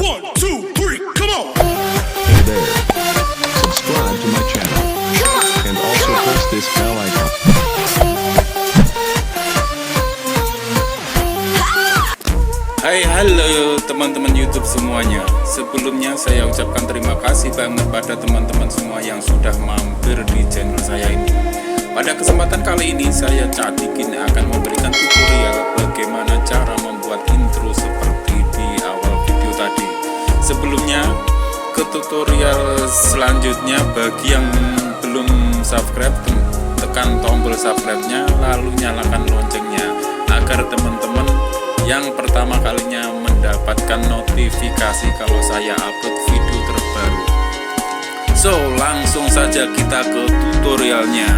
1, 2, 3, come on! Hey there. Subscribe to my channel. And also press this bell icon. Hai, halo teman-teman YouTube semuanya. Sebelumnya saya ucapkan terima kasih banget pada teman-teman semua yang sudah mampir di channel saya ini. Pada kesempatan kali ini saya Cak Dikin akan memberikan tutorial bagaimana cara membuat intro seperti di awal video tadi. Sebelumnya ke tutorial selanjutnya, bagi yang belum subscribe, tekan tombol subscribe-nya lalu nyalakan loncengnya agar teman-teman yang pertama kalinya mendapatkan notifikasi kalau saya upload video terbaru. So, langsung saja kita ke tutorialnya.